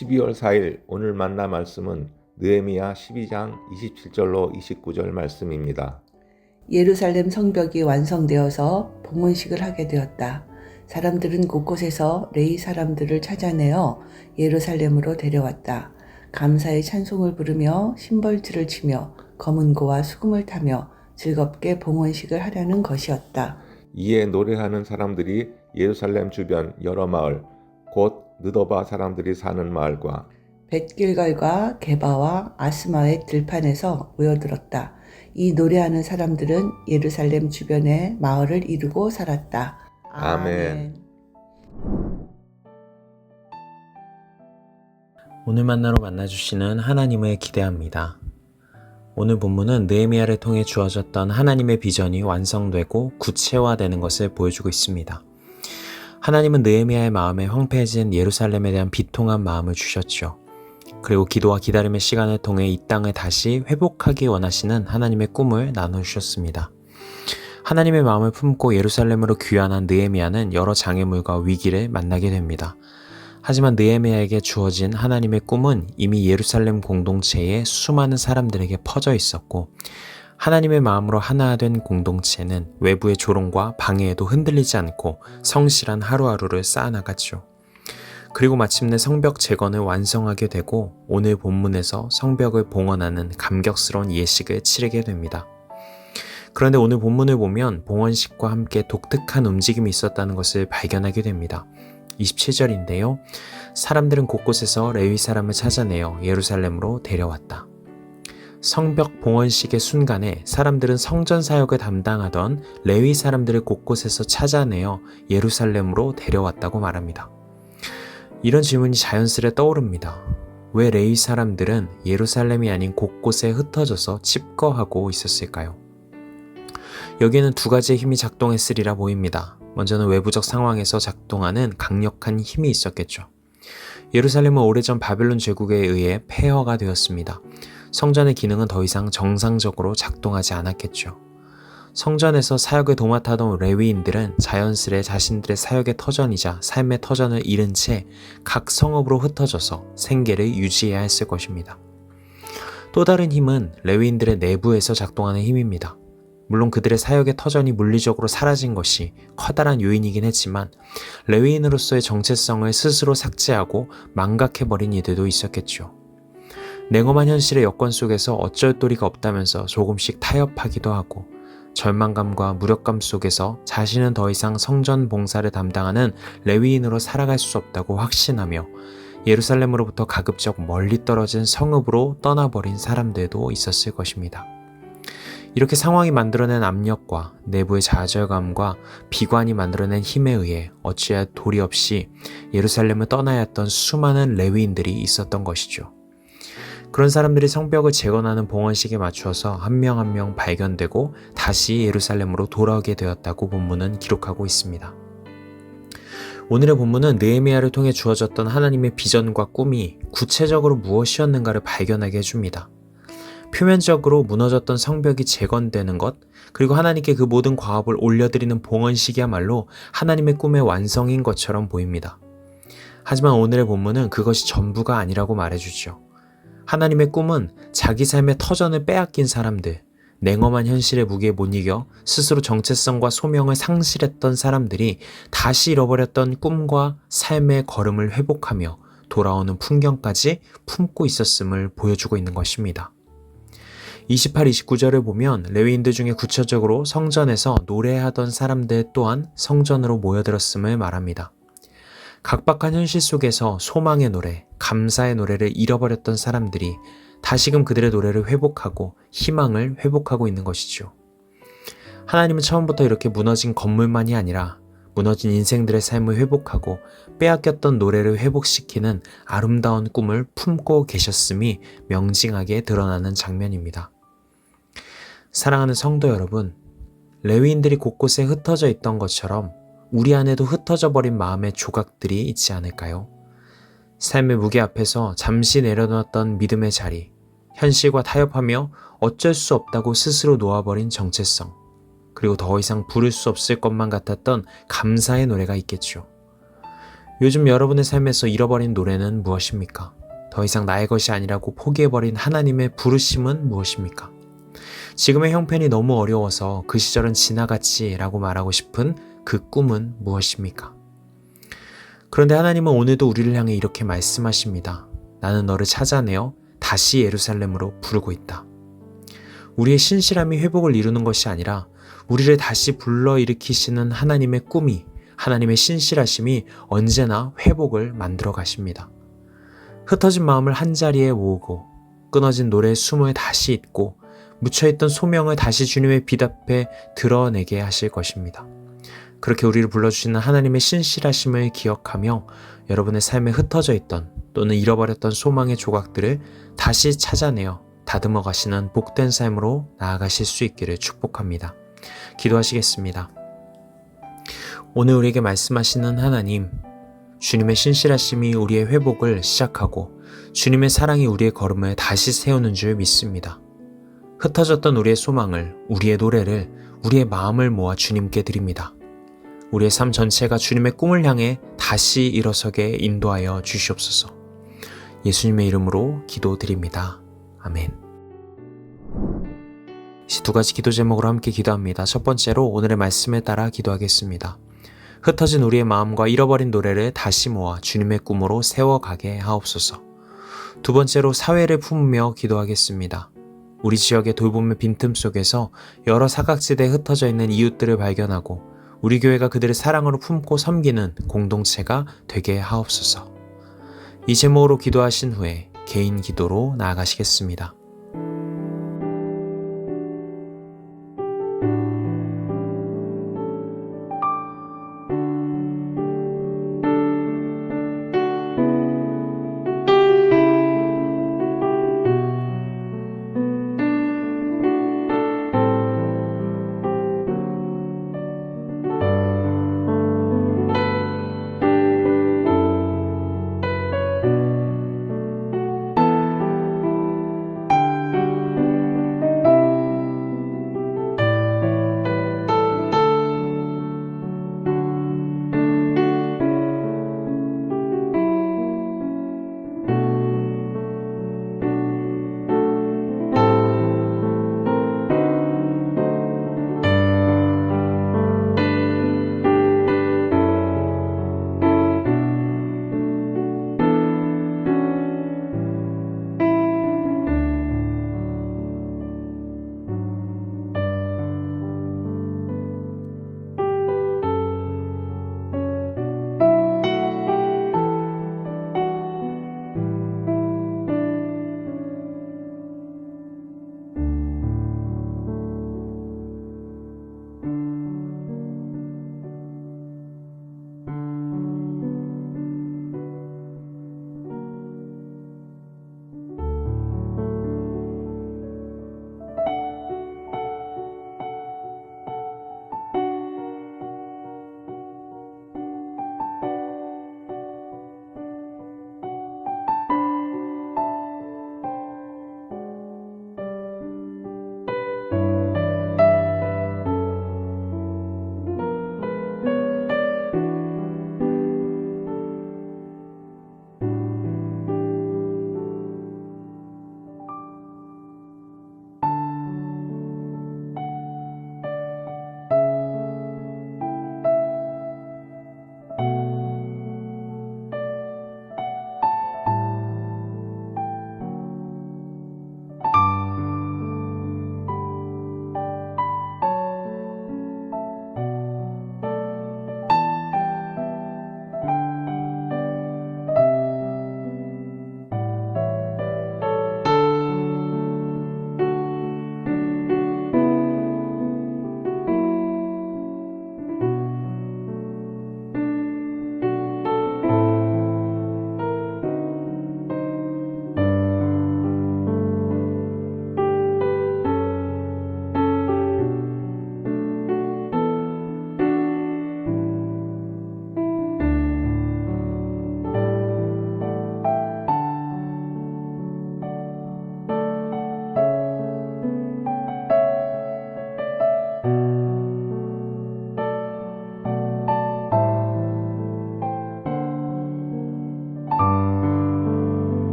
12월 4일 오늘 만나 말씀은 느헤미야 12장 27절로 29절 말씀입니다. 예루살렘 성벽이 완성되어서 봉헌식을 하게 되었다. 사람들은 곳곳에서 레위 사람들을 찾아내어 예루살렘으로 데려왔다. 감사의 찬송을 부르며 심벌지를 치며 검은고와 수금을 타며 즐겁게 봉헌식을 하려는 것이었다. 이에 노래하는 사람들이 예루살렘 주변 여러 마을, 곧 느도바 사람들이 사는 마을과 벳길갈과 게바와 아스마의 들판에서 모여들었다. 이 노래하는 사람들은 예루살렘 주변의 마을을 이루고 살았다. 아멘. 오늘 만나로 만나주시는 하나님을 기대합니다. 오늘 본문은 느헤미야를 통해 주어졌던 하나님의 비전이 완성되고 구체화되는 것을 보여주고 있습니다. 하나님은 느헤미야의 마음에 황폐해진 예루살렘에 대한 비통한 마음을 주셨죠. 그리고 기도와 기다림의 시간을 통해 이 땅을 다시 회복하기 원하시는 하나님의 꿈을 나눠주셨습니다. 하나님의 마음을 품고 예루살렘으로 귀환한 느헤미야는 여러 장애물과 위기를 만나게 됩니다. 하지만 느헤미야에게 주어진 하나님의 꿈은 이미 예루살렘 공동체의 수많은 사람들에게 퍼져 있었고, 하나님의 마음으로 하나 된 공동체는 외부의 조롱과 방해에도 흔들리지 않고 성실한 하루하루를 쌓아나갔죠. 그리고 마침내 성벽 재건을 완성하게 되고 오늘 본문에서 성벽을 봉헌하는 감격스러운 예식을 치르게 됩니다. 그런데 오늘 본문을 보면 봉헌식과 함께 독특한 움직임이 있었다는 것을 발견하게 됩니다. 27절인데요. 사람들은 곳곳에서 레위 사람을 찾아내어 예루살렘으로 데려왔다. 성벽 봉헌식의 순간에 사람들은 성전 사역을 담당하던 레위 사람들을 곳곳에서 찾아내어 예루살렘으로 데려왔다고 말합니다. 이런 질문이 자연스레 떠오릅니다. 왜 레위 사람들은 예루살렘이 아닌 곳곳에 흩어져서 집거하고 있었을까요? 여기에는 두 가지의 힘이 작동했으리라 보입니다. 먼저는 외부적 상황에서 작동하는 강력한 힘이 있었겠죠. 예루살렘은 오래전 바벨론 제국에 의해 폐허가 되었습니다. 성전의 기능은 더 이상 정상적으로 작동하지 않았겠죠. 성전에서 사역을 도맡아던 레위인들은 자연스레 자신들의 사역의 터전이자 삶의 터전을 잃은 채 각 성읍으로 흩어져서 생계를 유지해야 했을 것입니다. 또 다른 힘은 레위인들의 내부에서 작동하는 힘입니다. 물론 그들의 사역의 터전이 물리적으로 사라진 것이 커다란 요인이긴 했지만 레위인으로서의 정체성을 스스로 삭제하고 망각해버린 이들도 있었겠죠. 냉엄한 현실의 여건 속에서 어쩔 도리가 없다면서 조금씩 타협하기도 하고, 절망감과 무력감 속에서 자신은 더 이상 성전 봉사를 담당하는 레위인으로 살아갈 수 없다고 확신하며 예루살렘으로부터 가급적 멀리 떨어진 성읍으로 떠나버린 사람들도 있었을 것입니다. 이렇게 상황이 만들어낸 압력과 내부의 좌절감과 비관이 만들어낸 힘에 의해 어찌할 도리 없이 예루살렘을 떠나야 했던 수많은 레위인들이 있었던 것이죠. 그런 사람들이 성벽을 재건하는 봉헌식에 맞추어서 한 명 한 명 발견되고 다시 예루살렘으로 돌아오게 되었다고 본문은 기록하고 있습니다. 오늘의 본문은 느헤미야를 통해 주어졌던 하나님의 비전과 꿈이 구체적으로 무엇이었는가를 발견하게 해줍니다. 표면적으로 무너졌던 성벽이 재건되는 것, 그리고 하나님께 그 모든 과업을 올려드리는 봉헌식이야말로 하나님의 꿈의 완성인 것처럼 보입니다. 하지만 오늘의 본문은 그것이 전부가 아니라고 말해주죠. 하나님의 꿈은 자기 삶의 터전을 빼앗긴 사람들, 냉엄한 현실의 무게에 못 이겨 스스로 정체성과 소명을 상실했던 사람들이 다시 잃어버렸던 꿈과 삶의 걸음을 회복하며 돌아오는 풍경까지 품고 있었음을 보여주고 있는 것입니다. 28, 29절을 보면 레위인들 중에 구체적으로 성전에서 노래하던 사람들 또한 성전으로 모여들었음을 말합니다. 각박한 현실 속에서 소망의 노래, 감사의 노래를 잃어버렸던 사람들이 다시금 그들의 노래를 회복하고 희망을 회복하고 있는 것이죠. 하나님은 처음부터 이렇게 무너진 건물만이 아니라 무너진 인생들의 삶을 회복하고 빼앗겼던 노래를 회복시키는 아름다운 꿈을 품고 계셨음이 명징하게 드러나는 장면입니다. 사랑하는 성도 여러분, 레위인들이 곳곳에 흩어져 있던 것처럼 우리 안에도 흩어져 버린 마음의 조각들이 있지 않을까요? 삶의 무게 앞에서 잠시 내려놓았던 믿음의 자리, 현실과 타협하며 어쩔 수 없다고 스스로 놓아버린 정체성, 그리고 더 이상 부를 수 없을 것만 같았던 감사의 노래가 있겠죠. 요즘 여러분의 삶에서 잃어버린 노래는 무엇입니까? 더 이상 나의 것이 아니라고 포기해버린 하나님의 부르심은 무엇입니까? 지금의 형편이 너무 어려워서 그 시절은 지나갔지 라고 말하고 싶은 그 꿈은 무엇입니까? 그런데 하나님은 오늘도 우리를 향해 이렇게 말씀하십니다. 나는 너를 찾아내어 다시 예루살렘으로 부르고 있다. 우리의 신실함이 회복을 이루는 것이 아니라 우리를 다시 불러일으키시는 하나님의 꿈이, 하나님의 신실하심이 언제나 회복을 만들어 가십니다. 흩어진 마음을 한자리에 모으고 끊어진 노래의 숨을 다시 잇고 묻혀있던 소명을 다시 주님의 빛 앞에 드러내게 하실 것입니다. 그렇게 우리를 불러주시는 하나님의 신실하심을 기억하며 여러분의 삶에 흩어져 있던 또는 잃어버렸던 소망의 조각들을 다시 찾아내어 다듬어 가시는 복된 삶으로 나아가실 수 있기를 축복합니다. 기도하시겠습니다. 오늘 우리에게 말씀하시는 하나님, 주님의 신실하심이 우리의 회복을 시작하고 주님의 사랑이 우리의 걸음을 다시 세우는 줄 믿습니다. 흩어졌던 우리의 소망을, 우리의 노래를, 우리의 마음을 모아 주님께 드립니다. 우리의 삶 전체가 주님의 꿈을 향해 다시 일어서게 인도하여 주시옵소서. 예수님의 이름으로 기도드립니다. 아멘. 이 두 가지 기도 제목으로 함께 기도합니다. 첫 번째로 오늘의 말씀에 따라 기도하겠습니다. 흩어진 우리의 마음과 잃어버린 노래를 다시 모아 주님의 꿈으로 세워가게 하옵소서. 두 번째로 사회를 품으며 기도하겠습니다. 우리 지역의 돌봄의 빈틈 속에서 여러 사각지대에 흩어져 있는 이웃들을 발견하고 우리 교회가 그들을 사랑으로 품고 섬기는 공동체가 되게 하옵소서. 이 제목으로 기도하신 후에 개인 기도로 나아가시겠습니다.